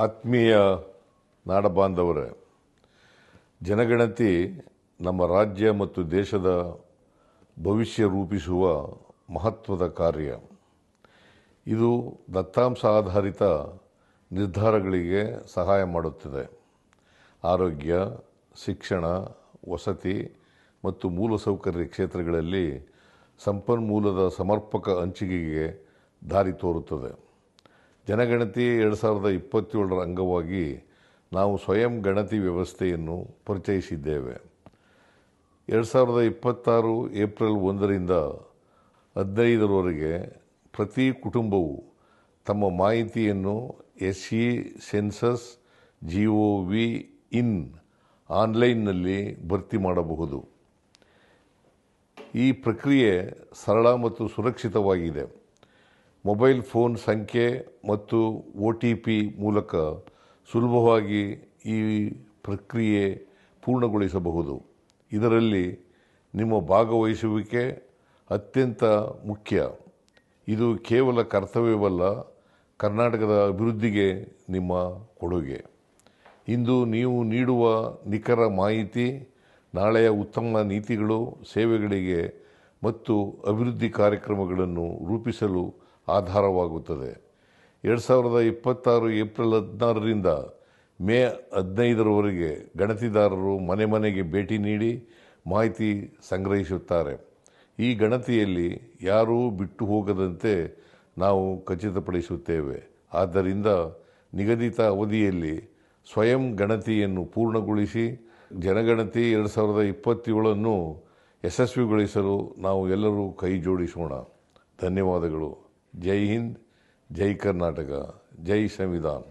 ಆತ್ಮೀಯ ನಾಡಬಾಂಧವರೇ, ಜನಗಣತಿ ನಮ್ಮ ರಾಜ್ಯ ಮತ್ತು ದೇಶದ ಭವಿಷ್ಯ ರೂಪಿಸುವ ಮಹತ್ವದ ಕಾರ್ಯ. ಇದು ದತ್ತಾಂಶ ಆಧಾರಿತ ನಿರ್ಧಾರಗಳಿಗೆ ಸಹಾಯ ಮಾಡುತ್ತದೆ. ಆರೋಗ್ಯ, ಶಿಕ್ಷಣ, ವಸತಿ ಮತ್ತು ಮೂಲಸೌಕರ್ಯ ಕ್ಷೇತ್ರಗಳಲ್ಲಿ ಸಂಪನ್ಮೂಲದ ಸಮರ್ಪಕ ಹಂಚಿಕೆಗೆ ದಾರಿ ತೋರುತ್ತದೆ. ಜನಗಣತಿ 2027ರ ಅಂಗವಾಗಿ ನಾವು ಸ್ವಯಂ ಗಣತಿ ವ್ಯವಸ್ಥೆಯನ್ನು ಪರಿಚಯಿಸಿದ್ದೇವೆ. 2026 ಏಪ್ರಿಲ್ 1ರಿಂದ 15ರವರೆಗೆ ಪ್ರತಿ ಕುಟುಂಬವು ತಮ್ಮ ಮಾಹಿತಿಯನ್ನು SE-Census.gov.in ಆನ್ಲೈನ್ನಲ್ಲಿ ಭರ್ತಿ ಮಾಡಬಹುದು. ಈ ಪ್ರಕ್ರಿಯೆ ಸರಳ ಮತ್ತು ಸುರಕ್ಷಿತವಾಗಿದೆ. ಮೊಬೈಲ್ ಫೋನ್ ಸಂಖ್ಯೆ ಮತ್ತು OTP ಮೂಲಕ ಸುಲಭವಾಗಿ ಈ ಪ್ರಕ್ರಿಯೆ ಪೂರ್ಣಗೊಳಿಸಬಹುದು. ಇದರಲ್ಲಿ ನಿಮ್ಮ ಭಾಗವಹಿಸುವಿಕೆ ಅತ್ಯಂತ ಮುಖ್ಯ. ಇದು ಕೇವಲ ಕರ್ತವ್ಯವಲ್ಲ, ಕರ್ನಾಟಕದ ಅಭಿವೃದ್ಧಿಗೆ ನಿಮ್ಮ ಕೊಡುಗೆ. ಇಂದು ನೀವು ನೀಡುವ ನಿಖರ ಮಾಹಿತಿ ನಾಳೆಯ ಉತ್ತಮ ನೀತಿಗಳು, ಸೇವೆಗಳಿಗೆ ಮತ್ತು ಅಭಿವೃದ್ಧಿ ಕಾರ್ಯಕ್ರಮಗಳನ್ನು ರೂಪಿಸಲು ಆಧಾರವಾಗುತ್ತದೆ. 2026 ಏಪ್ರಿಲ್ 16ರಿಂದ ಮೇ 15ರವರೆಗೆ ಗಣತಿದಾರರು ಮನೆ ಮನೆಗೆ ಭೇಟಿ ನೀಡಿ ಮಾಹಿತಿ ಸಂಗ್ರಹಿಸುತ್ತಾರೆ. ಈ ಗಣತಿಯಲ್ಲಿ ಯಾರೂ ಬಿಟ್ಟು ಹೋಗದಂತೆ ನಾವು ಖಚಿತಪಡಿಸುತ್ತೇವೆ. ಆದ್ದರಿಂದ ನಿಗದಿತ ಅವಧಿಯಲ್ಲಿ ಸ್ವಯಂ ಗಣತಿಯನ್ನು ಪೂರ್ಣಗೊಳಿಸಿ ಜನಗಣತಿ 2027 ಯಶಸ್ವಿಗೊಳಿಸಲು ನಾವು ಎಲ್ಲರೂ ಕೈ ಜೋಡಿಸೋಣ. ಧನ್ಯವಾದಗಳು. ಜೈ ಹಿಂದ್, ಜೈ ಕರ್ನಾಟಕ, ಜೈ ಸಂವಿಧಾನ್.